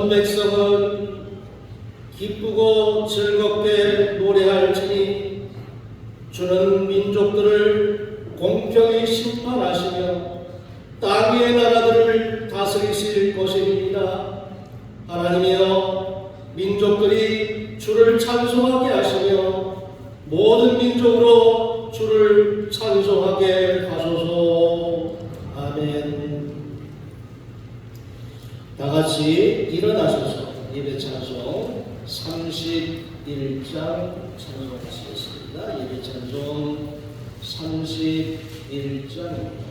온 백성은 기쁘고 즐겁게 노래할지니 주는 민족들을 공평히 심판하시며 땅 위의 나라들을 다스리실 것입니다. 하나님이여, 민족들이 주를 찬송하게 하시며 모든 민족으로 주를 찬송하게 하소서. 아멘. 다 같이 일어나셔서 예배 찬송 31장 찬송하시겠습니다. 예배 찬송 31장입니다.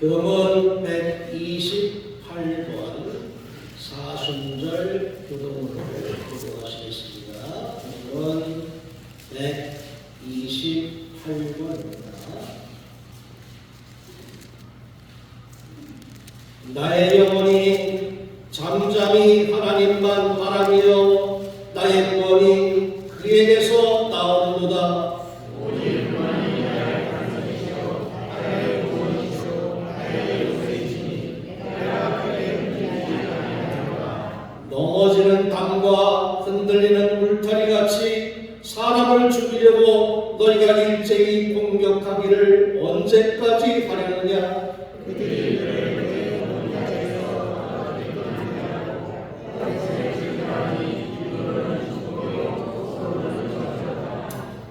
교동은 128번 사순절 교동으로 교동하시겠습니다. 교동은 128번입니다. 나의 영혼이 잠잠히 하나님만 바라며 나의 구원이 그에게서 나오는도다. 넘어지는 담과 흔들리는 울타리같이 사람을 죽이려고 너희가 일제히 공격하기를 언제까지 하려느냐.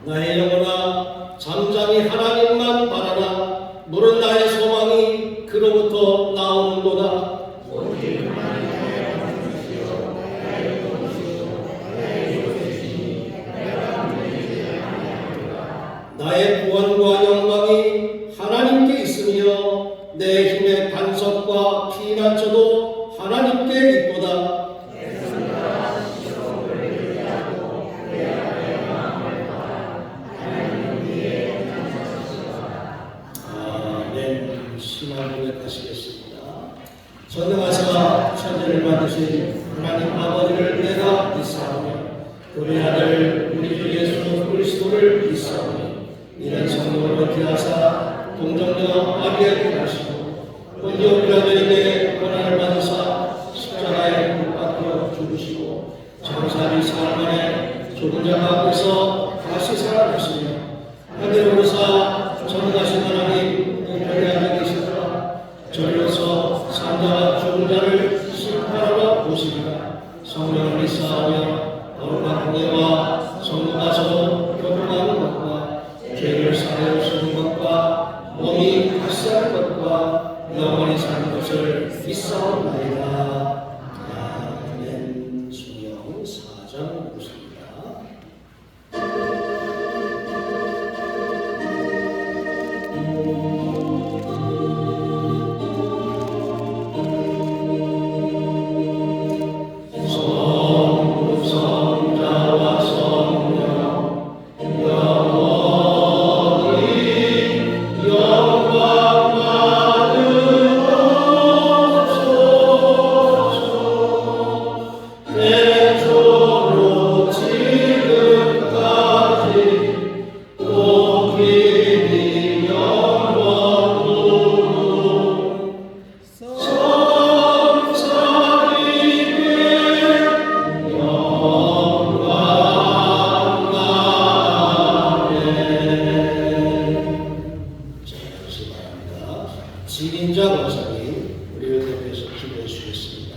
나의 영혼아, 잠잠히 하나님만 바라라. 물은 나의 소망이 그로부터 나오는도다. 나의 구원과 영광이 하나님께 있으며 내 힘의 반석과 피난처도 하나님께 있도다. 아멘. 신앙 고백하시겠습니다. 전능하사 천지를 만드신 하나님 아버지를 내가 믿사오며 그의 아들 우리 주 예수 그리스도를 믿사오니 이는 성령으로 기하사 동정녀 마리아에게 나시고 본디오 빌라도에게 고난을 받으사 십자가에 못 박혀 죽으시고 장사리 사흘 만에 죽은 자 가운데서 다시 살아나시며 하늘에 오르사 전능하신 하나님 우편에 앉아 계시더라. 저리로서 산자와 죽은 자를 심판하러 오시리라. 성령을 믿사오며 거룩한 공예와 성도가서 교통하는 것과 죄를 사하여 주는 것과 몸이 다시 사는 것과 영원히 사는 것을 믿사옵나이다. 아멘. 신경 4장 보십니다. 지린자 권사님, 우리를 대표해서 기도해 주시겠습니다.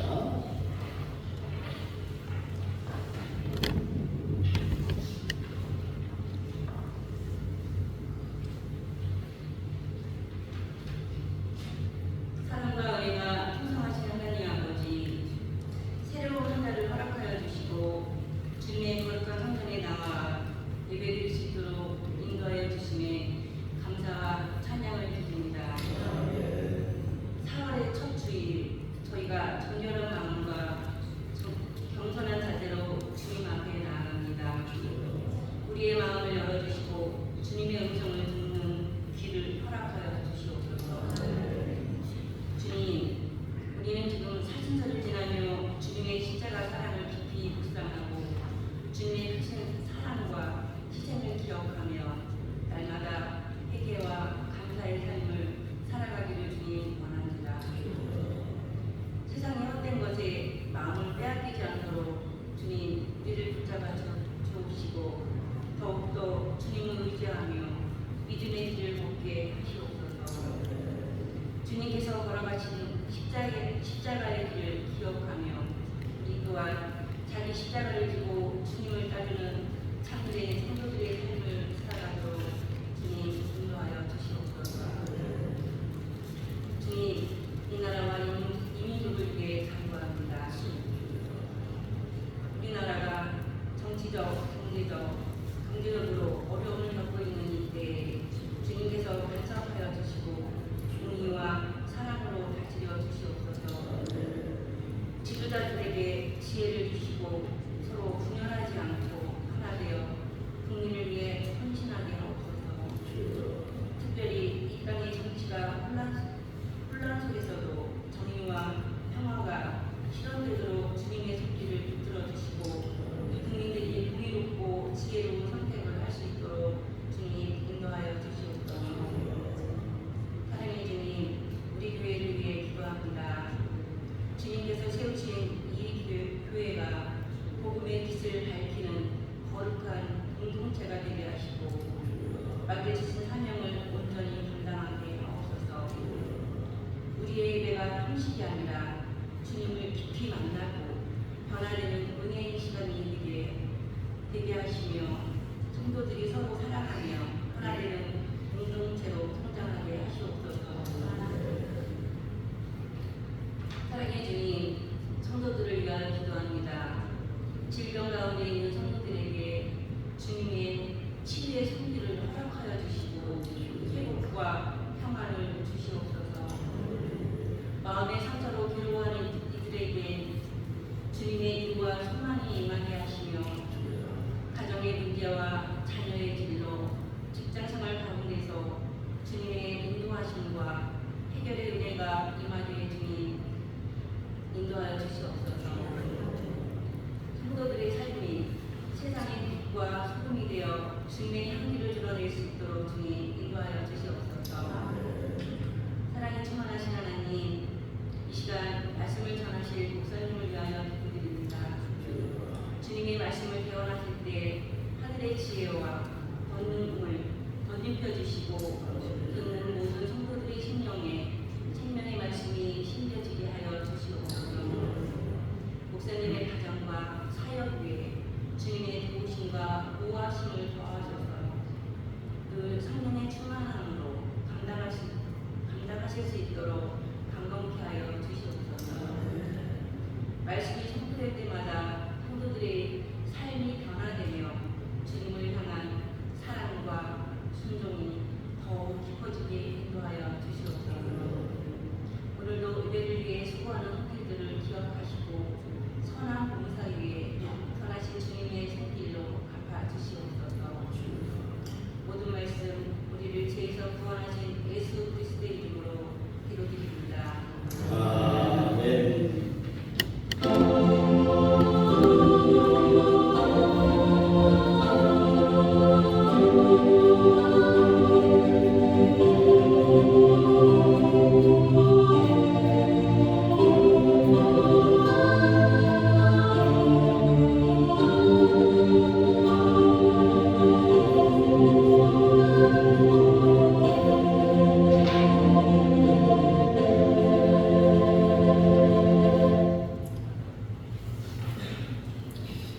사랑과 은혜가 풍성하신 하나님 아버지, 새로운 한 달을 허락하여 주시고 주님의 거룩한 성전에 나와 예배드릴 수 있도록 인도하여 주심에 감사와 찬양을 드립니다. 4월의 첫 주일, 저희가 정결한 마음과 겸손한 자세로 주님 앞에 나아갑니다. 우리의 마음을 열어주시고 주님의 음성을 듣는 귀를 허락하여 주시옵소서. 주님, 우리는 지금 사순절을 지나며 주님의 십자가 사랑을 깊이 묵상하고 주님의 크신 사랑과 희생을 기억하며 날마다 회개와 감사의 삶을 살아가기를 주님 원합니다. 세상의 헛된 것에 마음을 빼앗기지 않도록 주님 우리를 붙잡아 주옵시고 더욱더 주님을 의지하며 믿음의 길을 걷게 하시옵소서. 주님께서 걸어가신 십자가의 길을 기억하며 우리 또한 자기 십자가를 지고 주님을 따르는 참된 성도들의 삶을 살아가도록 주님 인도하여 주시옵소서. 주님, 이 나라와 이민족을 위해 간구합니다. 우리나라가 정치적, 경제적으로 어려움을 겪고 있는 이때에 주님께서 간섭하여 주시고 공의와 사랑으로 다스려 주시옵소서. 지도자들에게 지혜를 주시고 서로 분열하지 않고 하나 되어 국민을 위해 헌신하게 하옵소서. 특별히 이 땅의 정치가 혼란 속에서도 정의와 평화가 실현되도록 주님의 손길을 붙들어 주시고 국민들이 공의롭고 지혜로운 선택을 할 수 있도록 주님 인도하여 주시옵소서. 사랑의 주님, 우리 교회를 위해 기도합니다. 주님께서 세우신 이 교회가 복음의 빛을 밝히는 거룩한 공동체가 되게 하시고 맡겨주신 사명을 온전히 감당하게 하옵소서. 우리의 예배가 형식이 아니라 주님을 깊이 만나고 변화되는 은혜의 시간이 되게 하시며 성도들이 서로 사랑하며 하나되는 공동체로 성장하게 하시옵소서. 사랑의 주님, 성도들을 위하여 기도합니다. 질병 가운데 있는 성도들에게 주님의 치유의 손길을 허락하여 주시고 회복과 평화를 주시옵소서. 마음의 상처로 괴로워하는 이들에게 주님의 인과 소망이 임하게 하시며 가정의 문제와 자녀의 진로, 직장생활 가운데서 주님의 인도하심과 해결의 은혜가 임하게 주님 인도하여 주시옵소서. 성도들의 삶이 세상의 빛과 소금이 되어 주님의 향기를 드러낼 수 있도록 주님 인도하여 주시옵소서. 사랑이 충만하신 하나님, 이 시간 말씀을 전하실 목사님을 위하여 기도드립니다. 주님의 말씀을 개원하실 때 하늘의 지혜와 권능을 덧입혀 주시고 듣는 모든 성도들의 심령에 생명의 말씀이 심겨지게 하여 주시옵소서. 목사님의 가정과 사역 위에 주님의 도우심과 보호하심을 더하셔서 늘 성령의 충만함으로 감당하실 수 있도록 감동케 하여 주시옵소서. 말씀이 선포될 때마다 성도들의 삶이 변화되며 주님을 향한 사랑과 순종이 더욱 깊어지게 인도하여 주시옵소서. 오늘도 예배를 위해 수고하는 성도들을 기억하시고 선한 봉사 위에 선하신 주님의 손길로 갚아주시옵소서. 모든 말씀 우리를 죄에서 구원하신 예수 그리스도의 이름으로 기도드립니다. 아멘.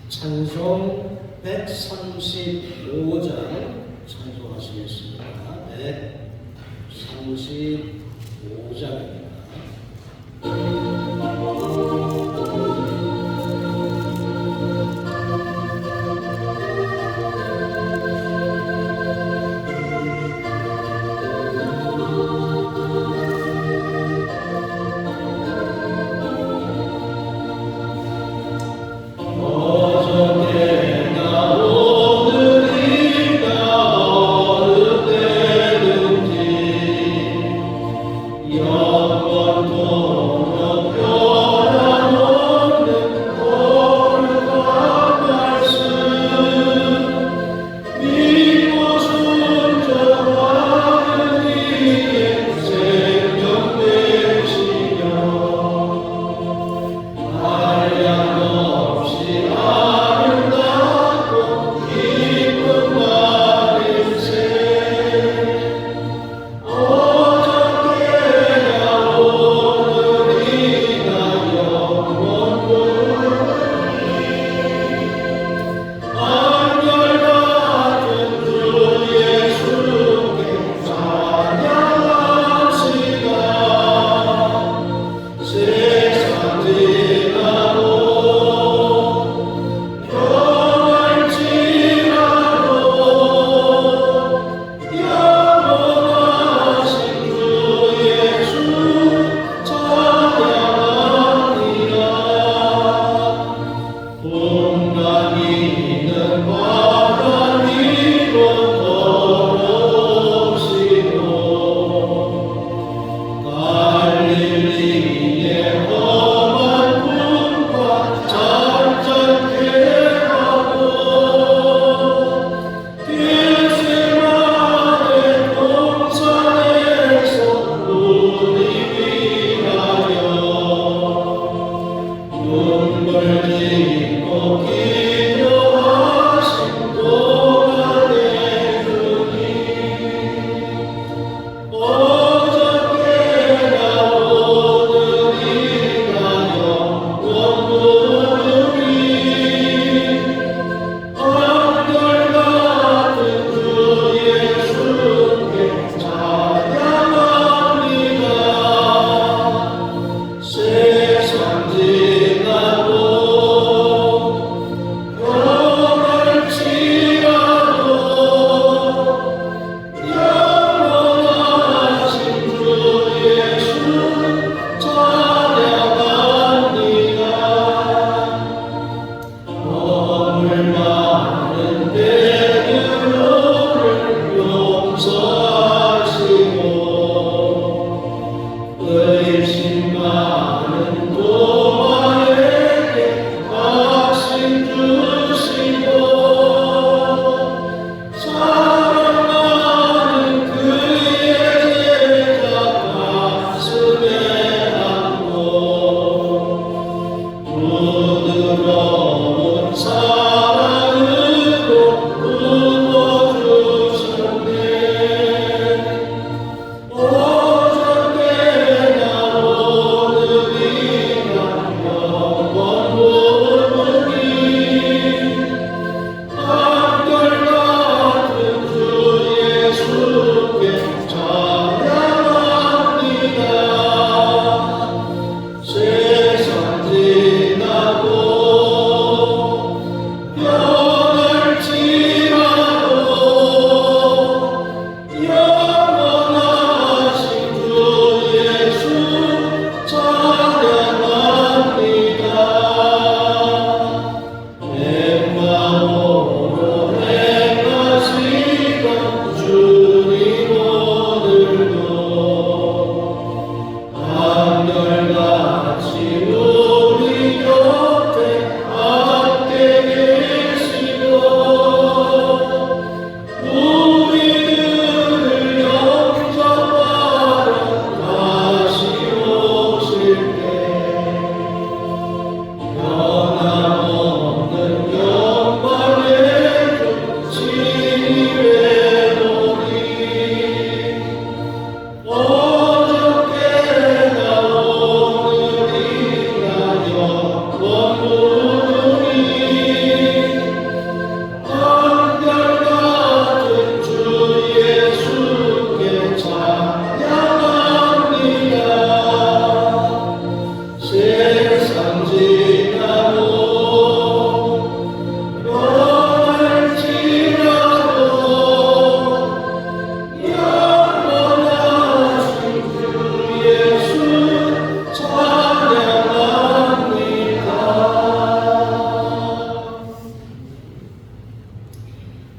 찬송 135장 찬송하시겠습니다. 135장입니다. 영원 도록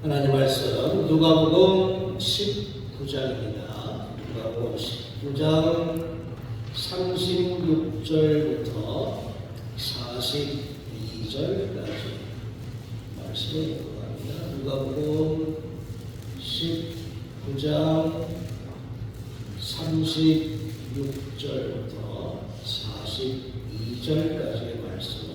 하나님 말씀 누가복음 19장입니다. 누가복음 19장 36절부터 42절까지 말씀을 읽어갑니다. 누가복음 19장 36절부터 42절까지의 말씀.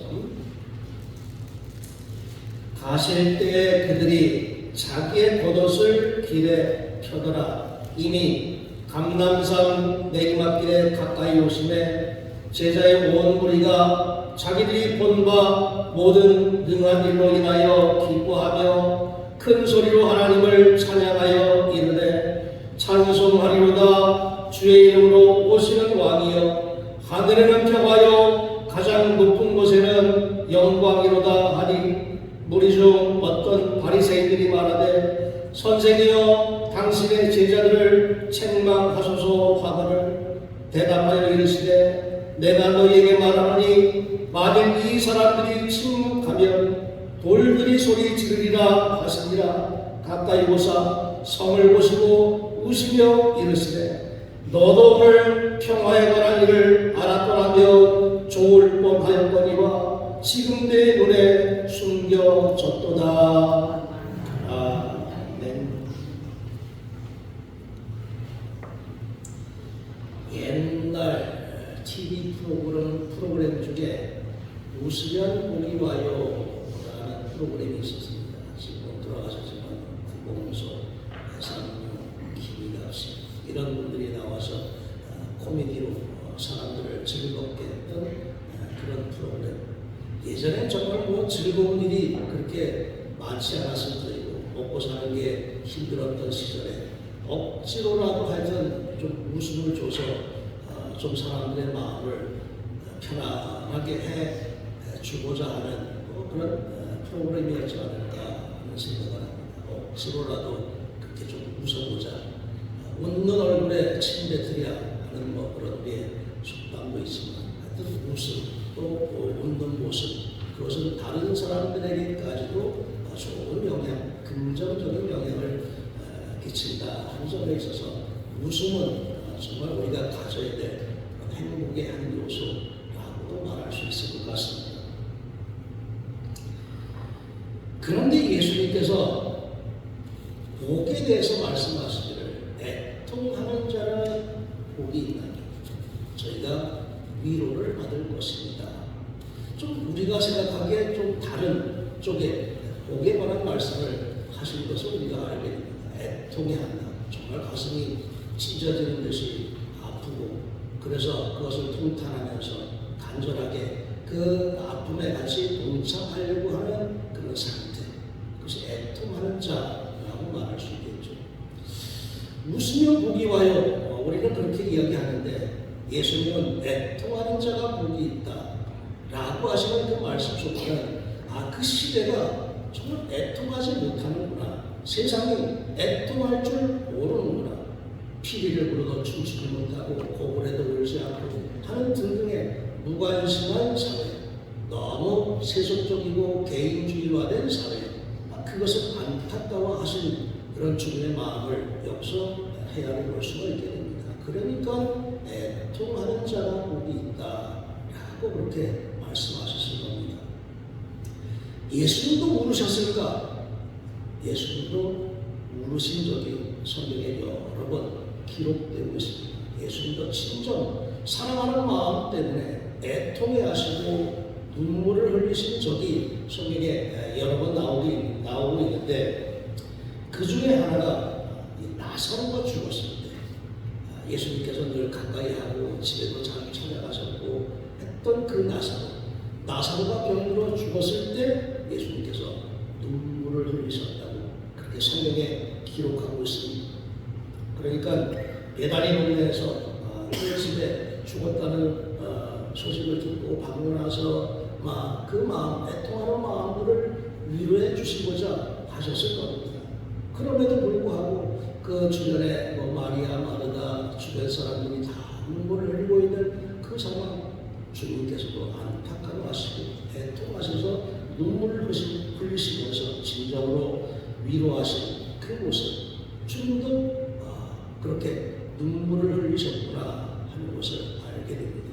가실 때에 그들이 자기의 겉옷을 길에 펴더라. 이미 감람산 내리막길에 가까이 오심에 제자의 온 무리가 자기들이 본 바 모든 능한 일로 인하여 기뻐하며 큰 소리로 하나님을 찬양하여 이르되 찬송하리로다. 주의 이름으로 오시는 왕이여 하늘에는 평화여 가장 높은 곳에는 영광이로다 하니 무리 중 어떤 바리새인들이 말하되 선생이여 당신의 제자들을 책망하소서 하거늘 대답하여 이르시되 내가 너희에게 말하노니 만일 이 사람들이 침묵하면 돌들이 소리 지르리라 하시니라. 가까이 오사 성을 보시고 우시며 이르시되 너도 오늘 평화에 관한 일을 알았더라면 좋을 뻔하였거니와 지금 내 눈에 숨겨졌도다. 아멘. 옛날 TV 프로그램 중에 웃으면 복이 와요 라는 프로그램이 있었습니다. 지금 돌아가셨지만 구봉소, 배상용, 김희갑씨 이런 분들이 나와서 코미디로 사람들을 즐겁게 했던 그런 프로그램. 예전엔 정말 즐거운 일이 그렇게 많지 않았을 때이고 먹고 사는 게 힘들었던 시절에 억지로라도 하여튼 좀 웃음을 줘서 좀 사람들의 마음을 편안하게 해 주고자 하는 그런 프로그램이었지 않을까 하는 생각을 합니다. 억지로라도 그렇게 좀 웃어보자. 웃는 얼굴에 침 뱉으랴 하는 그런 우리의 속담도 있지만 하여튼 웃음 또 웃는 모습 그것은 다른 사람들에게까지도 좋은 영향, 긍정적인 영향을 끼친다 하는 점에 있어서 웃음은 정말 우리가 가져야 될 행복의 한 요소라고도 말할 수 있을 것 같습니다. 그런데 예수님께서 복에 대해서 말씀하시기를 애통하는 자는 복이 있나니 저희가 위로를 받을 것입니다. 좀 우리가 생각하기에 좀 다른 쪽에 복에 관한 말씀을 하신 것을 우리가 알게 됩니다. 애통해 한다. 정말 가슴이 찢어지는 듯이 아프고 그래서 그것을 통탄하면서 간절하게 그 아픔에 같이 동참하려고 하는 그런 상태. 그것이 애통하는 자라고 말할 수 있겠죠. 웃으며 복이 와요. 우리는 그렇게 이야기하는데 예수님은 애통하는 자가 복이 있다 라고 하시는 그 말씀 속에는 그 시대가 정말 애통하지 못하는구나. 세상이 애통할 줄 모르는구나. 피리를 불어도 춤추지 못하고 고글에도 울지 않고 하는 등등의 무관심한 사회, 너무 세속적이고 개인주의화된 사회, 그것을 안타까워하신 그런 주님의 마음을 여기서 헤아려 볼 수가 있게 됩니다. 그러니까 애통하는 자가 복이 있다라고 그렇게 말씀하셨을 겁니다. 예수님도 울으셨을까? 예수님도 울으신 적이 성경에 여러 번 기록되고 있습니다. 예수님도 진정 사랑하는 마음 때문에 애통해 하시고 눈물을 흘리신 적이 성경에 여러 번 나오고 있는데 그 중에 하나가 나사로가 죽었을 때 예수님께서 늘 가까이 하고 집에도 자주 찾아가셨고 했던 그 나사로가 병들어 죽었을 때 예수님께서 눈물을 흘리셨다고 그렇게 성경에 기록하고 있습니다. 그러니까 베다니 동네에서 그 집에 죽었다는 소식을 듣고 방문하서 그 마음, 애통하는 마음들을 위로해 주시고자 하셨을 겁니다. 그럼에도 불구하고 그 주변에 마리아, 마르다 주변 사람들이 다 눈물을 흘리고 있는 그 상황 주님께서도 안타까워하시고 애통하셔서 눈물을 흘리시면서 진정으로 위로하신 그 모습, 주님도 그렇게 눈물을 흘리셨구나 하는 것을 알게 됩니다.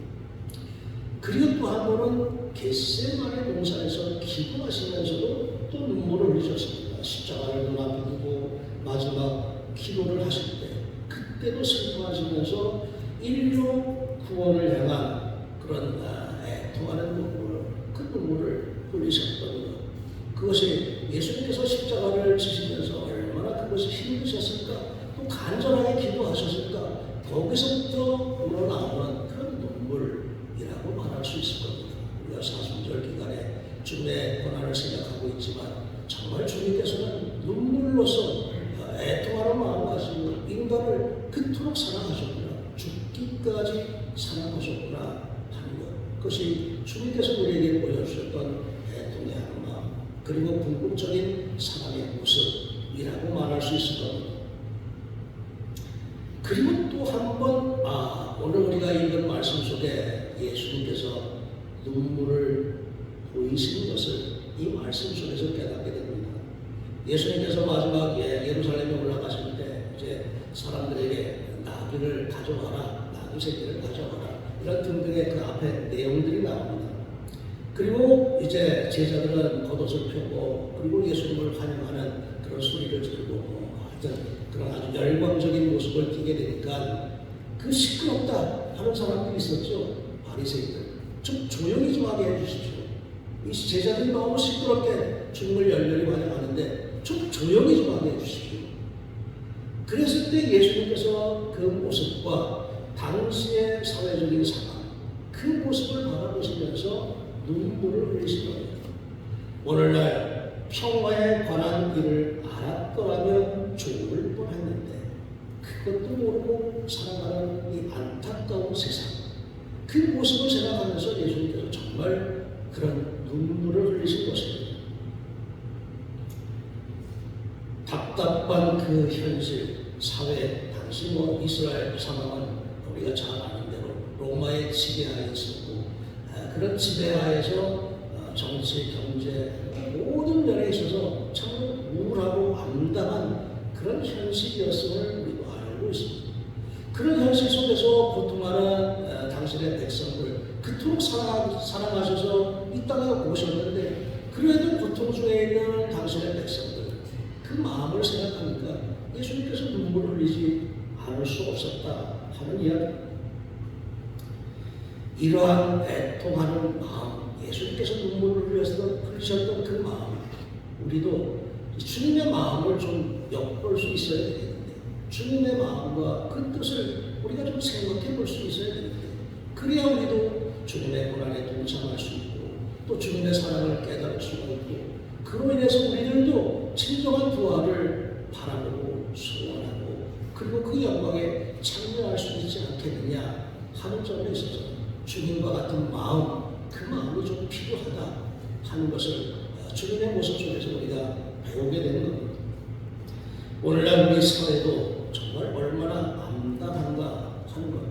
그리고 또 한 번은 겟세마네 동산에서 기도하시면서도 또 눈물을 흘리셨습니다. 십자가를 눈앞에 두고 마지막 기도를 하실 때 그때도 슬퍼하시면서 인류 구원을 향한 그런 애통하는 눈물, 그 눈물을 흘리셨던 것, 그것이 예수님께서 십자가를 지시면서 얼마나 그것이 힘드셨을까, 또 간절하게 기도하셨을까, 거기서부터 우러나오는 그런 눈물이라고 말할 수 있을 겁니다. 우리가 사순절 기간에 주님의 고난을 생각하고 있지만 정말 주님께서는 눈물로서 애통하는 마음을 가지고 인간을 그토록 사랑하셨구나, 죽기까지 사랑하셨구나 하는 것, 그것이 주님께서 우리에게 보여주셨던 애통의 하는 마음, 그리고 궁극적인 사랑의 모습이라고 말할 수 있을 겁니다. 그리고 또 한 번 오늘 우리가 읽은 말씀 속에 예수님께서 눈물을 보이시는 것을 이 말씀 속에서 깨닫게 됩니다. 예수님께서 마지막에 예루살렘에 올라가실 때 이제 사람들에게 나귀를 가져와라, 나귀 새끼를 가져와라, 이런 등등의 그 앞에 내용들이 나옵니다. 그리고 이제 제자들은 겉옷을 펴고 그리고 예수님을 환영하는 그런 소리를 지르고 하여튼 그런 아주 열광적인 모습을 띠게 되니까 그 시끄럽다 하는 사람들이 있었죠. 바리새인들. 좀 조용히 좀 하게 해주십시오. 이 제자들이 너무 시끄럽게 주님을 열렬히 환영하는데 좀 조용히 좀 하게 해주십시오. 그랬을 때 예수님께서 그 모습과 당시의 사회적인 상황, 그 모습을 바라보시면서 눈물을 흘리신 겁니다. 오늘날 평화에 관한 일을 알았더라면 좋을 뻔했는데 그것도 모르고 살아가는 이 안타까운 세상, 그 모습을 생각하면서 예수님께서 정말 그런 눈물을 흘리신 것입니다. 답답한 그 현실, 사회, 당시 이스라엘 상황은 우리가 잘 아는 대로 로마의 지배하에 있었고, 그런 지배하에서 정치, 경제, 모든 면에 있어서 참 우울하고 암담한 그런 현실이었음을 우리도 알고 있습니다. 그런 현실 속에서 고통하는 당신의 백성들, 그토록 사랑하셔서 이 땅에 오셨는데 그래도 고통 중에 있는 당신의 백성들, 그 마음을 생각하니까 예수님께서 눈물을 흘리지 않을 수 없었다 하는 이야기. 이러한 애통하는 마음, 예수님께서 눈물을 흘리셨던 그 마음, 우리도 주님의 마음을 좀 엿볼 수 있어야 되겠는데, 주님의 마음과 그 뜻을 우리가 좀 생각해 볼 수 있어야 되는데, 그래야 우리도 주님의 고난에 동참할 수 있고 또 주님의 사랑을 깨달을 수가 있고, 그로 인해서 우리들도 진정한 부활을 바라보고 소원하고 그리고 그 영광에 참여할 수 있지 않겠느냐 하는 점에 있어서 주님과 같은 마음, 그 마음이 좀 필요하다 하는 것을 주님의 모습 속에서 우리가 배우게 되는 겁니다. 오늘날 우리 사회도 정말 얼마나 암담한가 하는 것.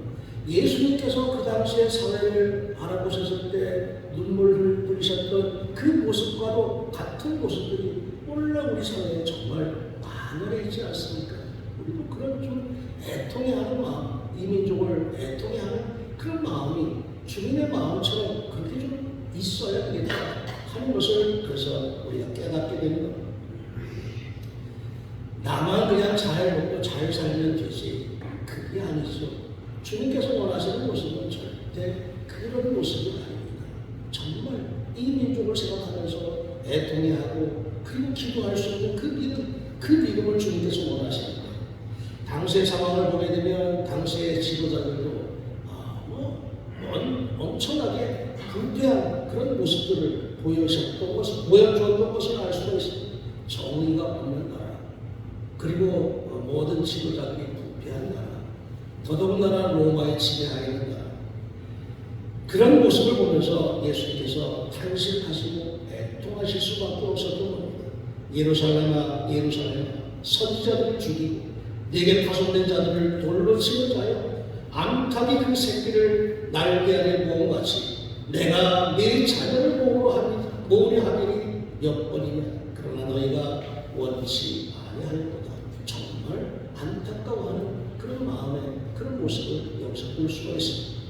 예수님께서 그 당시의 사회를 바라보셨을 때 눈물을 흘리셨던 그 모습과도 같은 모습들이 오늘날 우리 사회에 정말 만연해 있지 않습니까? 우리도 그런 좀 애통해하는 마음, 이 민족을 애통해하는 그런 마음이 주님의 마음처럼 그렇게 좀 있어야 되겠다 하는 것을 그래서 우리가 깨닫게 되는 겁니다. 나만 그냥 잘 먹고 잘 살면 되지, 그게 아니죠. 주님께서 원하시는 모습은 절대 그런 모습이 아닙니다. 정말 이 민족을 생각하면서 애통해하고 그리고 기도할 수 있는 그 믿음을 주님께서 원하십니다. 당시의 상황을 보게 되면 당시의 지도자들도 엄청나게 불쾌한 그런 모습들을 보여주었던 것을 알 수가 있습니다. 정의가 없는 나라, 그리고 모든 지도자들이 부패한 나라, 더더군다나 로마의 지배하에 있는 나라, 그런 모습을 보면서 예수님께서 탄식하시고 애통하실 수밖에 없었던 겁니다. 예루살렘아 예루살렘아, 선지자들을 죽이고 내게 파송된 자들을 돌로 치는 자여, 암탉이 그 새끼를 날개 아래 모음같이 내가 네 자녀를 모으려 하리니 몇 번이냐. 그러나 너희가 원치 원치 아니하였도다. 정말 안타까워하는 그런 마음의 그런 모습을 여기서 볼 수가 있습니다.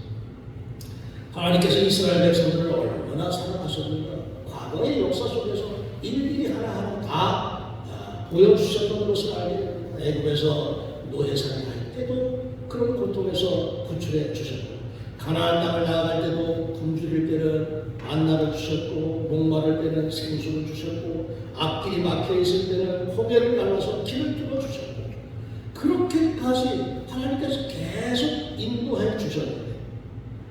하나님께서 이스라엘 백성들을 얼마나 사랑하셨는가. 과거의 역사 속에서 일일이 하나하나 다 보여주셨던 것을 알게 됩니다. 애굽에서 노예살이 할 때도 그런 고통에서 구출해 주셨고, 가나안 땅을 나아갈 때도 굶주릴 때는 만나를 주셨고, 목마를 때는 생수를 주셨고, 앞길이 막혀 있을 때는 호개를 갈라서 길을 뚫어 주셨고, 그렇게까지 하나님께서 계속 인도해 주셨는데,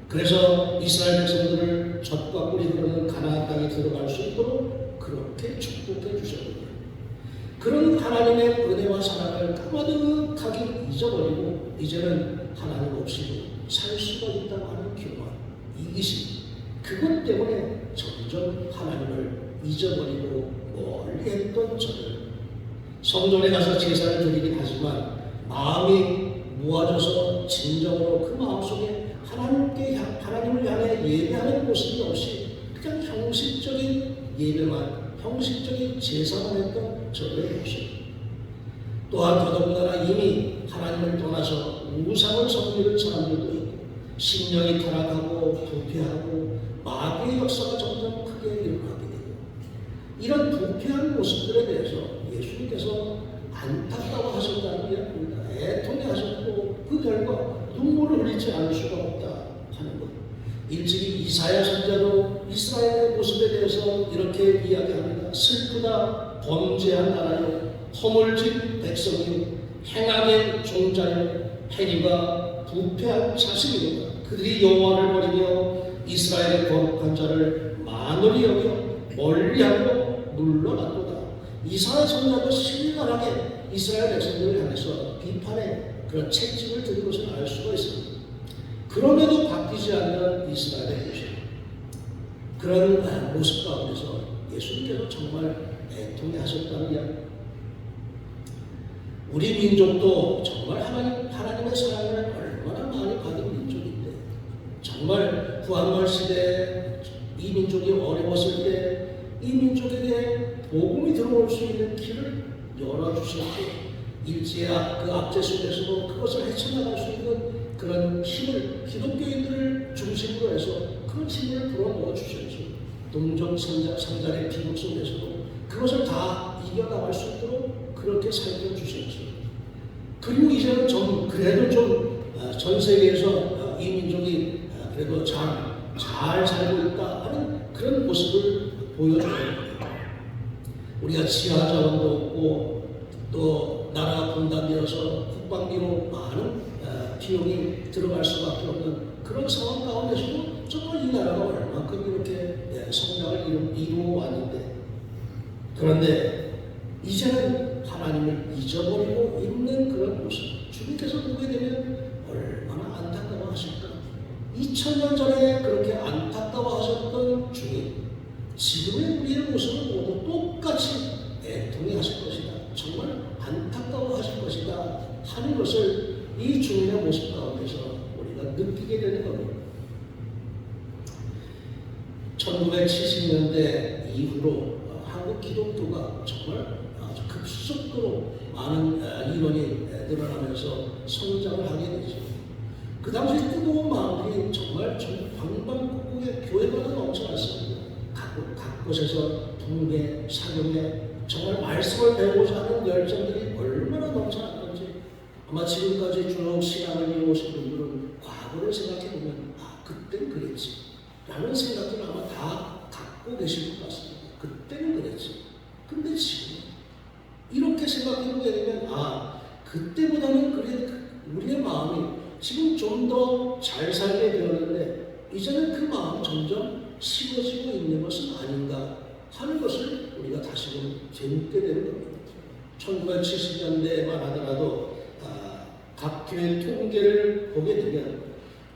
그래서 이스라엘 백성들을 젖과 꿀이 흐르는 가나안 땅에 들어갈 수 있도록 그렇게 축복해 주셨는데, 그런 하나님의 은혜와 사랑을 까마득하게 잊어버리고 이제는 하나님 없이도 살 수가 있다고 하는 교만, 이기심, 그것 때문에 점점 하나님을 잊어버리고 멀리했던 저들, 성전에 가서 제사를 드리긴 하지만 마음이 모아져서 진정으로 그 마음속에 하나님을 향해 예배하는 모습이 없이 그냥 형식적인 예배만, 형식적인 제사만 했던 저들의 모습. 또한 더더군다나 이미 하나님을 떠나서 우상을 섬기는 사람들도 있고, 신령이 타락하고 부패하고 마귀의 역사가 점점 크게 일어나게 되고, 이런 부패한 모습들에 대해서 예수님께서 안타까워하셨다는 이야기입니다. 애통해하셨고 그 결과 눈물을 흘리지 않을 수가 없다 하는 것. 일찍이 이사야 선지자도 이스라엘의 모습에 대해서 이렇게 이야기합니다. 슬프다 범죄한 나라여, 허물진 백성이요, 행악의 종자여, 행위가 부패한 자식이로다. 그들이 여호와를 버리며 이스라엘의 거룩한 자를 만홀히 여겨 멀리하고 물러갔도다. 이사야 선지자도 신랄하게 이스라엘 백성들을 향해서 비판의 그런 책찍을 드린 것을 알 수가 있습니다. 그럼에도 바뀌지 않는 이스라엘의 모습, 그런 모습 가운데서 예수님께서 정말 애통해하셨다는 이야기. 우리 민족도 정말 하나님의 사랑을 얼마나 많이 받은 민족인데, 정말 부활절 시대에 이 민족이 어려웠을 때 이 민족에게 복음이 들어올 수 있는 길을 열어주셨고, 일제야 그 압제 속에서도 그것을 헤쳐나갈 수 있는 그런 힘을 기독교인들을 중심으로 해서 그런 힘을 불어넣어 주셨죠. 동족 상잔의 비극 속에서도 그것을 다 이겨나갈 수 있도록 그렇게 살펴주셨죠. 그리고 이제는 그래도 전 세계에서 이 민족이 그래도 잘 살고 있다 하는 그런 모습을 보여줘요. 우리가 지하 자원도 없고 또 나라가 분단되어서 국방비로 많은 비용이 들어갈 수밖에 없는 그런 상황 가운데서도 정말 이 나라가 얼만큼 이렇게 성장을 이루어 왔는데, 그런데 이제는 하나님을 잊어버리고 있는 그런 모습, 주님께서 보게 되면 얼마나 안타까워하실까. 2000년 전에 그렇게 안타까워하셨던 주님, 지금의 우리의 모습을 모두 똑같이 애통해하실 것이다, 정말 안타까워하실 것이다 하는 것을 이 주님의 모습 가운데서 우리가 느끼게 되는 겁니다. 1970년대 이후로 한국 기독교가 정말 아주 급속도로 많은 인원이 늘어나면서 성장을 하게 되죠. 그 당시 뜨거운 마음이 정말 방방곡곡에 교회마다 넘쳐났습니다. 각 곳에서 붕괴, 사경에 정말 말씀을 배우고자 하는 열정들이 얼마나 넘쳐났던지, 아마 지금까지 쭉 신앙을 이어오신 분들은 과거를 생각해보면 그땐 그랬지 라는 생각을 아마 다 갖고 계실 것 같습니다. 그때는 그랬지. 근데 지금 이렇게 생각해보게 되면 그때보다는 그래 우리의 마음이 지금 좀 더 잘 살게 되었는데 이제는 그 마음 점점 식어지고 있는 것은 아닌가 하는 것을 우리가 다시금 재밌게 되는 겁니다. 1970년대만 하더라도 각 교회 통계를 보게 되면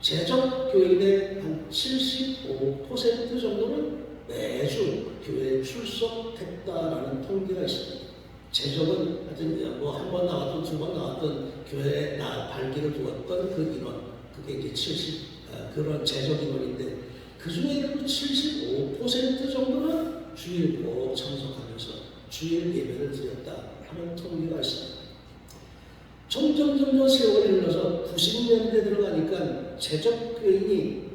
재적 교인의 한 75% 정도는 매주 교회에 출석했다라는 통계가 있습니다. 재적은 하여튼 한 번 나왔던 두 번 나왔던 교회에 발기를 두었던 그 인원, 그게 이제 그런 재적 인원인데, 그 중에 75% 정도는 주일 꼭 참석하면서 주일 예배를 드렸다 하는 통계가 있습니다. 점점 세월이 흘러서 90년대 들어가니까 재적교인이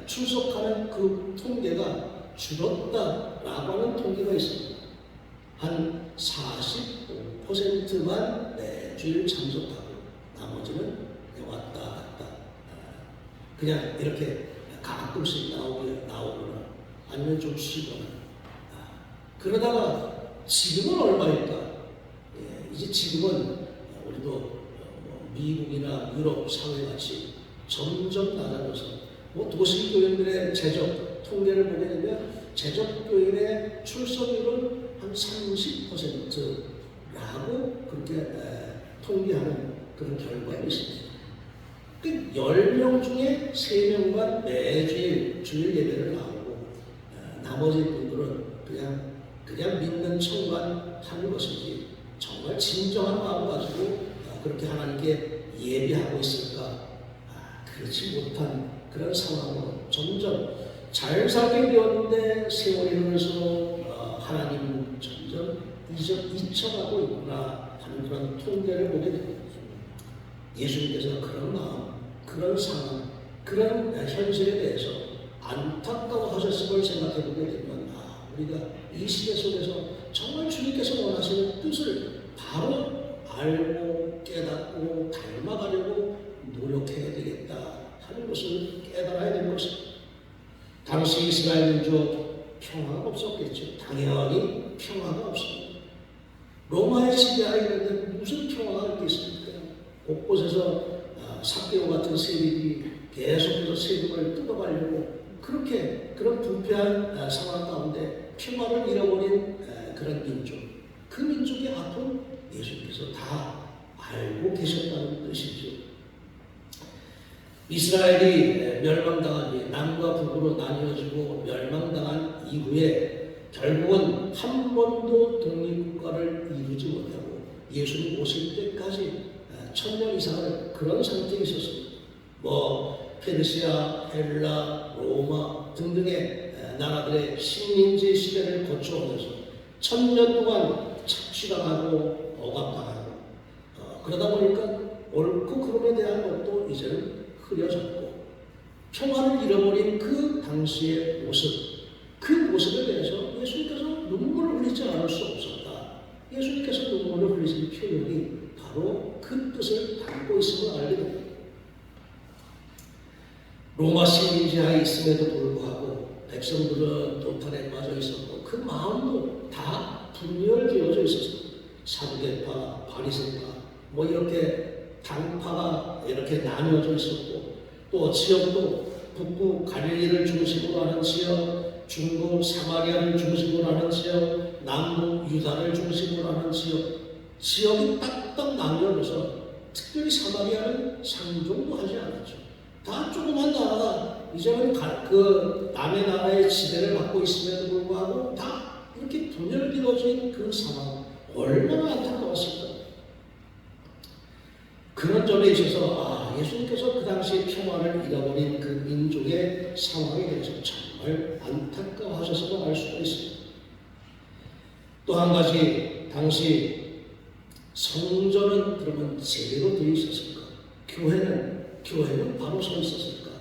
출석하는 그 통계가 줄었다라고 하는 통계가 있습니다. 한 45%만 매주일 참석하고 나머지는 왔다 갔다 그냥 이렇게 가끔씩 나오거나 아니면 좀 쉬거나 그러다가 지금은 얼마일까? 이제 지금은 우리도 미국이나 유럽 사회같이 점점 낮아져서 도시교인들의 재적 통계를 보게 되면 재적교인의 출석률은 한 30%라고 그렇게 통계하는 그런 결과가 있습니다. 그 10명 중에 3명만 매주일 주일 예배를 나오고 나머지 분들은 그냥 믿는 척만 하는 것이지 정말 진정한 마음 가지고 그렇게 하나님께 예배하고 있을까? 그렇지 못한 그런 상황으로 점점 잘 살게 되었는데 세월이 흐르면서 하나님은 점점 잊혀가고 있구나 하는 그런 통계를 보게 됩니다. 예수님께서 그런 마음, 그런 상황, 그런 현실에 대해서 안타까워하셨음을 생각해 보게 되면 우리가 이 시대 속에서 정말 주님께서 원하시는 뜻을 바로 알고 깨닫고 닮아가려고 노력해야 되겠다 하는 것을 깨달아야 되는 것입니다. 당시 이스라엘 민족 평화가 없었겠죠. 당연히 평화가 없습니다. 로마의 지배하에 있는데 무슨 평화가 있겠습니까? 곳곳에서 삭개오 같은 세력이 계속해서 세금을 뜯어가려고 그런 부패한 상황 가운데 평화를 잃어버린 그런 민족, 그 민족의 아픔 예수님께서 다 알고 계셨다는 뜻이죠. 이스라엘이 멸망당한 뒤에 남과 북으로 나뉘어지고 멸망당한 이후에 결국은 한 번도 독립국가를 이루지 못하고 예수님 오실 때까지 1000년 이상을 그런 상태에 있었습니다. 페르시아, 헬라, 로마 등등의 나라들의 식민지 시대를 거쳐오면서 1000년 동안 착취당하고 억압당하고 그러다 보니까 옳고 그름에 대한 것도 이제는 흐려졌고 평화를 잃어버린 그 당시의 모습, 그 모습에 대해서 예수님께서 눈물을 흘리지 않을 수 없었다. 예수님께서 눈물을 흘리신 표현이 바로 그 뜻을 담고 있음을 알게 됩니다. 로마 식민지하에 있음에도 불구하고 백성들은 도탄에 빠져 있었고 그 마음도 다 분열되어져 있었습니다. 사두개파, 바리새파 이렇게 당파가 이렇게 나뉘어져 있었고 또 지역도 북부 갈릴리를 중심으로 하는 지역, 중부 사마리아를 중심으로 하는 지역, 남부 유다를 중심으로 하는 지역이 딱딱 나뉘어져서 특별히 사마리아는 상종도 하지 않았죠. 다 조그만 나라가 이제는 그 남의 나라의 지배를 받고 있음에도 불구하고 다 이렇게 분열되어진 그 상황 얼마나 안타까웠을까. 그런 점에 있어서 예수님께서 그 당시에 평화를 잃어버린 그 민족의 상황에 대해서 정말 안타까워하셔서 알 수가 있습니다. 또 한 가지 당시 성전은 그러면 제대로 되어 있었을까? 교회는 바로 서 있었을까?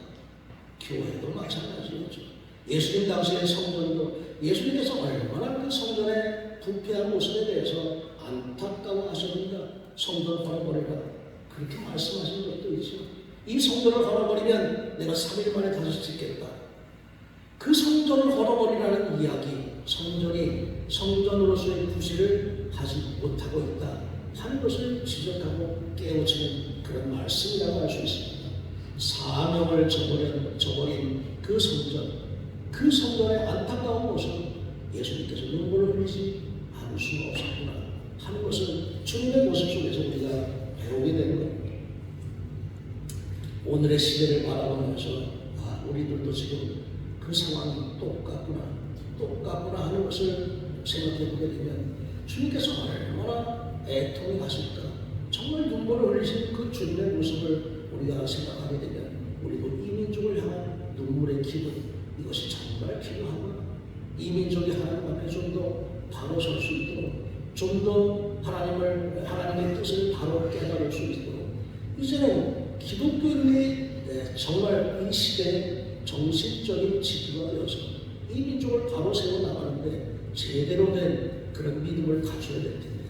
교회도 마찬가지였죠. 예수님 당시의 성전도 예수님께서 얼마나 그 성전의 부패한 모습에 대해서 안타까워하셨는가? 성전 헐어버리라 그렇게 말씀하신 것도 있죠. 이 성전을 헐어버리면 내가 3일 만에 다시 짓겠다. 그 성전을 헐어버리라는 이야기, 성전으로서의 부실을 하지 못하고 있다 하는 것을 지적하고 깨우치는 그런 말씀이라고 할 수 있습니다. 사명을 저버린 그 성전의 안타까운 모습 예수님께서 눈물을 흘리지 않을 수가 없었구나 하는 것을 주님의 모습 속에서 우리가 배우게 되는 겁니다. 오늘의 시대를 바라보면서 우리들도 지금 그 상황이 똑같구나 하는 것을 생각해 보게 되면 주님께서 얼마나 애통이 가실까. 정말 눈물을 흘리신 그 주님의 모습을 우리가 생각하게 되면 우리도 이 민족을 향한 눈물의 기도 이것이 정말 필요하구나. 이 민족이 하나님 앞에 좀 더 바로 설 수 있도록 좀 더 하나님의 뜻을 바로 깨달을 수 있도록 이제는 기독교인이 정말 이 시대의 정신적인 지도가 되어서 이 민족을 바로 세워나가는데 제대로 된 그런 믿음을 갖춰야 될 텐데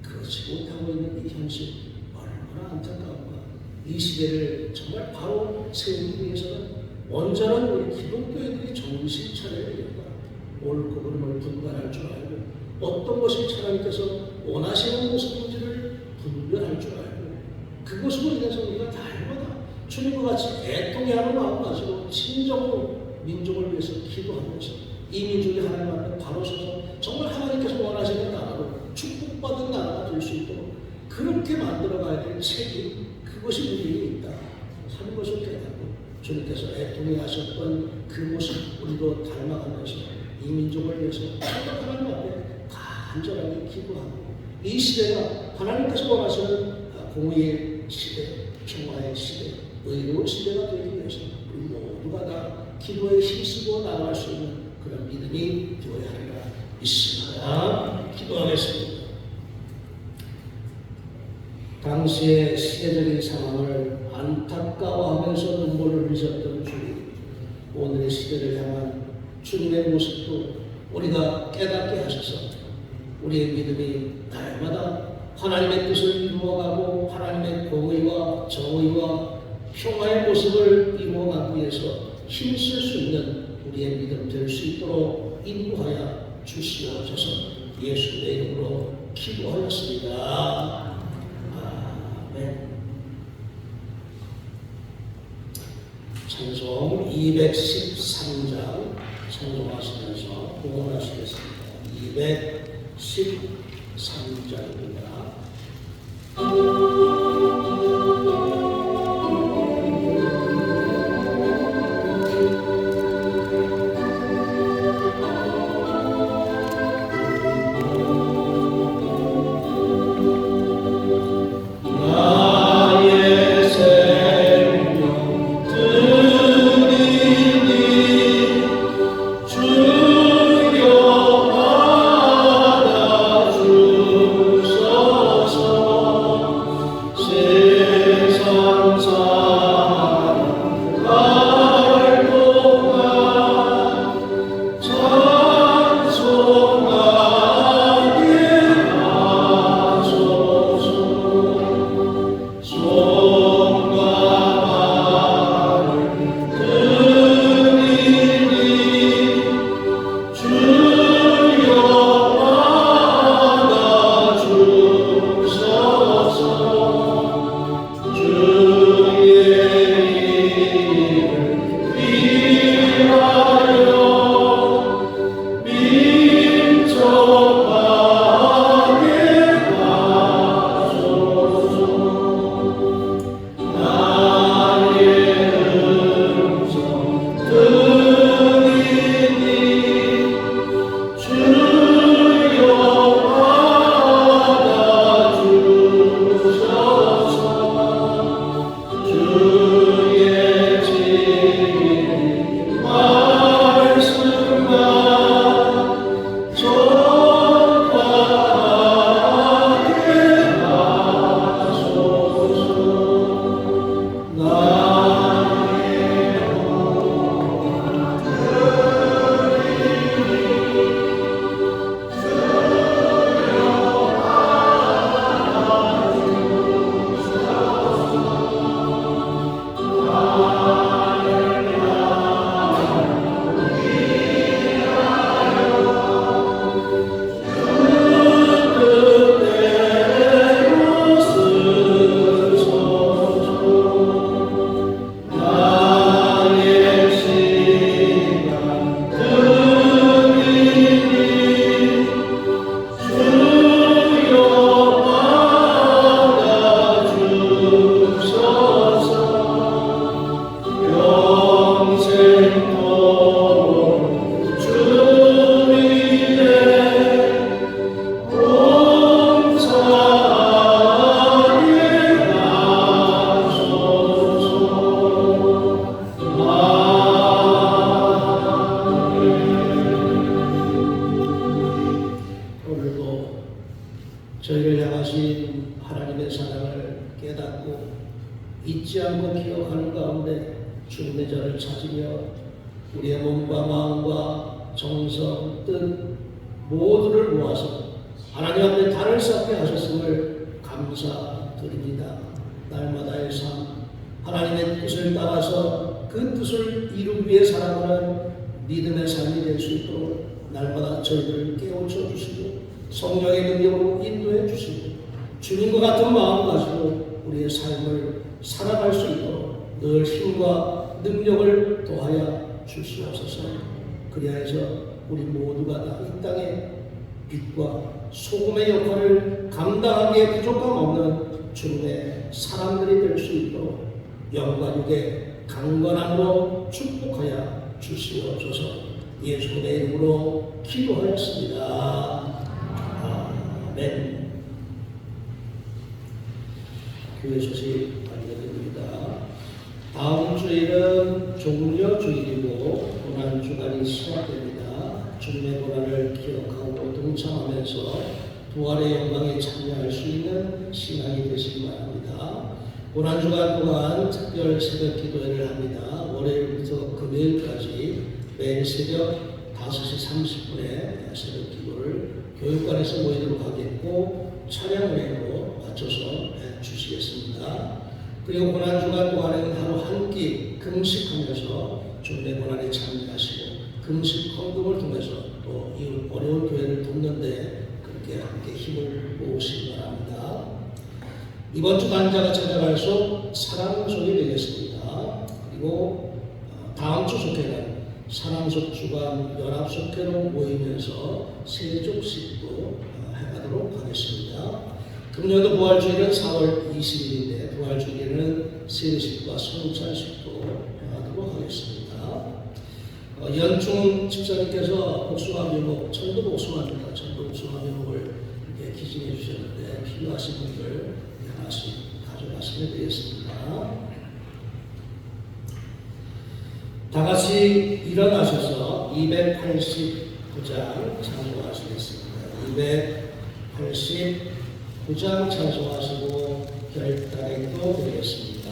그렇지 못하고 있는 이 현실 얼마나 안타까운가. 이 시대를 정말 바로 세우기 위해서는 온전한 우리 기독교인들이 정신 차려야 되겠다. 옳고 그름을 분간할 줄 알고 어떤 것이 하나님께서 원하시는 모습인지를 분별할 줄 알고 그것으로 인해서 우리가 날마다 주님과 같이 애통해하는 마음 가지고 진정으로 민족을 위해서 기도하면서 이 민족이 하나님 앞에 바로 서서 정말 하나님께서 원하시는 나라로 축복받은 나라가 될 수 있도록 그렇게 만들어가야 될 책임 그것이 우리에게 있다 하는 것을 깨닫고 주님께서 애통해하셨던 그 모습 우리도 닮아가면서 이 민족을 위해서 정말 하나님 앞에 간절하게 기도하고 이 시대가 하나님께서 원하시는 공의의 시대, 평화의 시대, 의로운 시대가 되기 위해서 우리 모두가 다 기도에 힘쓰고 나아갈 수 있는 그런 믿음이 되어야 하리라 믿습니다. 기도하겠습니다. 당시의 시대적인 상황을 안타까워하면서 눈물을 흘렸던 주님, 오늘의 시대를 향한 주님의 모습도 우리가 깨닫게 하셔서 우리의 믿음이 날마다 하나님의 뜻을 이루어가고 하나님의 공의와 정의와 평화의 모습을 이루어가기 위해서 힘쓸 수 있는 우리의 믿음 될 수 있도록 인도하여 주시옵소서. 예수의 이름으로 기도하였습니다. 아멘. 찬송 213장 찬송하시면서 공헌하시겠습니다. 213장입니다. 주여 받아주소서. 저희를 향하신 하나님의 사랑을 깨닫고 잊지 않고 기억하는 가운데 주님의 전을 찾으며 우리의 몸과 마음과 정성, 뜻 모두를 모아서 하나님 앞에 단을 쌓게 하셨음을 감사드립니다. 날마다의 삶, 하나님의 뜻을 따라서 그 뜻을 이루기 위해 살아가는 믿음의 삶이 될 수 있도록 날마다 저희를 깨우쳐 주시고 성령의 능력으로 인도해 주시고 주님과 같은 마음 가지고 우리의 삶을 살아갈 수 있도록 늘 힘과 능력을 더하여 주시옵소서. 그리하여서 우리 모두가 다 이 땅에 빛과 소금의 역할을 감당하기에 부족함 없는 주님의 사람들이 될 수 있도록 영과 육의 강건함으로 축복하여 주시옵소서. 예수님의 이름으로 기도하였습니다. 아멘. 교회 소식 알려드립니다. 다음 주일은 종려 주일이고 고난 주간이 시작됩니다. 주님의 고난을 기억하고 동참하면서 부활의 영광에 참여할 수 있는 신앙이 되시기 바랍니다. 고난 주간 동안 특별 새벽 기도회를 합니다. 월요일부터 금요일까지 매일 새벽 5시 30분에 새벽 기도를 교육관에서 모이도록 하겠고 차량 운행으로 맞춰서 주시겠습니다. 그리고 고난 주간 동안에는 하루 한 끼 금식하면서 주님의 고난에 참여하시고 금식 헌금을 통해서 또 이 어려운 교회를 돕는데 그렇게 함께 힘을 모으시기 바랍니다. 이번 주 단자가 찾아갈수 사랑속이 되겠습니다. 그리고 다음 주 속회는 사랑속 주간 연합속회로 모이면서 세족식도 해가도록 하겠습니다. 금년도 부활주일은 4월 20일인데 부활주일에는 세례식과 성찬식도 해가도록 하겠습니다. 연충 집사님께서 복숭아 묘목, 천도 복숭아입니다. 천도 복숭아 묘목을 이렇게 기증해 주셨는데 필요하신 분들 하나씩 가져가시면 되겠습니다. 다 같이 일어나셔서 289장 찬송하시겠습니다. 289장 찬송하시고 결단행도 드리겠습니다.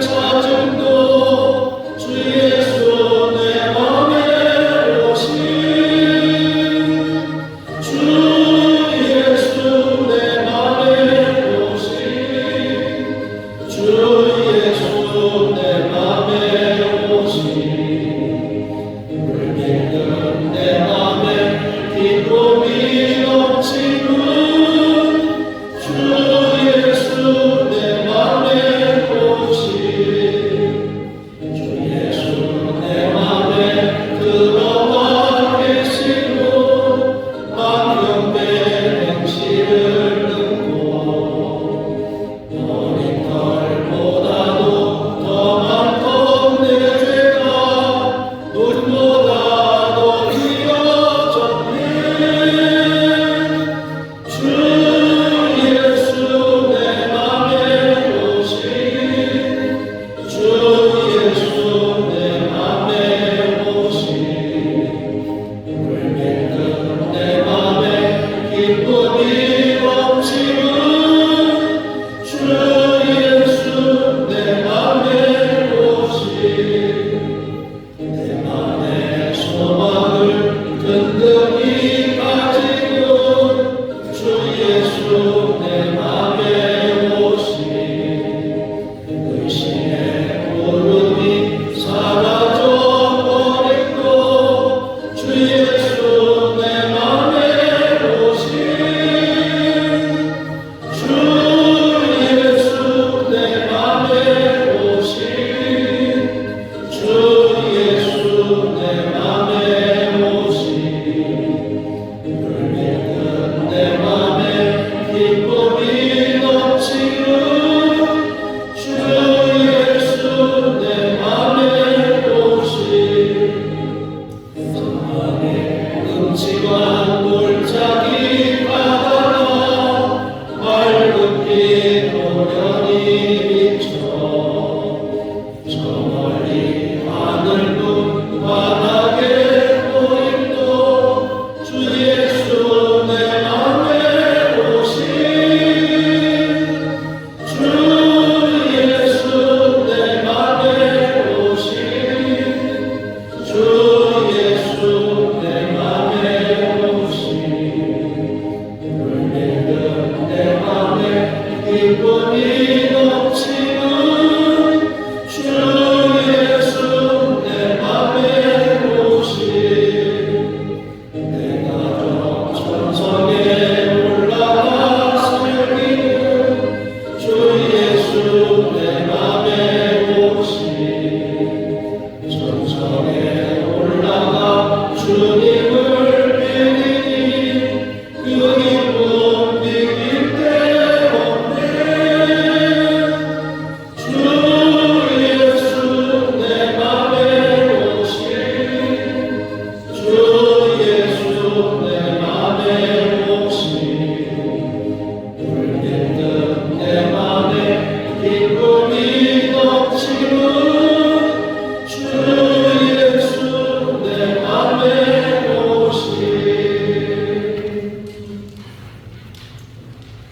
찾음도 주 예수 내 맘에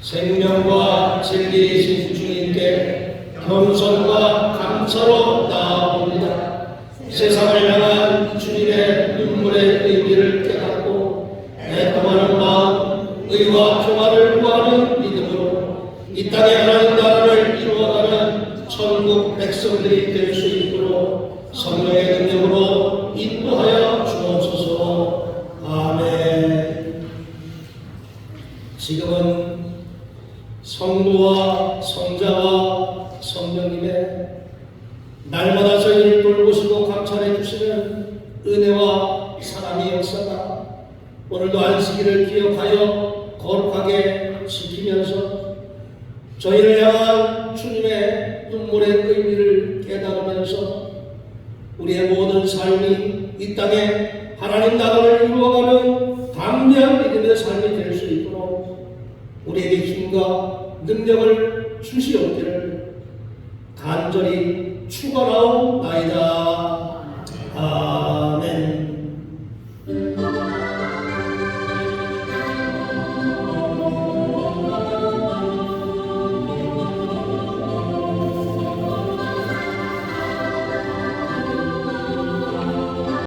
생명과 진리이신 주님께 겸손과 감사로 나아옵니다. 세상을 향한 주님의 눈물의 의미를 깨닫고 애통하는 마음, 의와 평화를 구하는 믿음으로 이 땅에 하나님 나라를 이루어가는 천국 백성들이 될 수 있도록 성령의 능력으로 인도하여 주옵소서. 아멘. 지금은 성부와 성자와 성령님의 날마다 저희를 돌보시고 감찰해 주시는 은혜와 사랑의 역사가 오늘도 안식일을 기억하여 거룩하게 지키면서 저희를 향한 주님의 눈물의 의미를 깨달으면서 우리의 모든 삶이 이 땅에 하나님 나라를 이루어가는 담대한 믿음의 삶이 될 수 있도록 우리에게 힘과 능력을 주시옵기를 간절히 축원하옵나이다.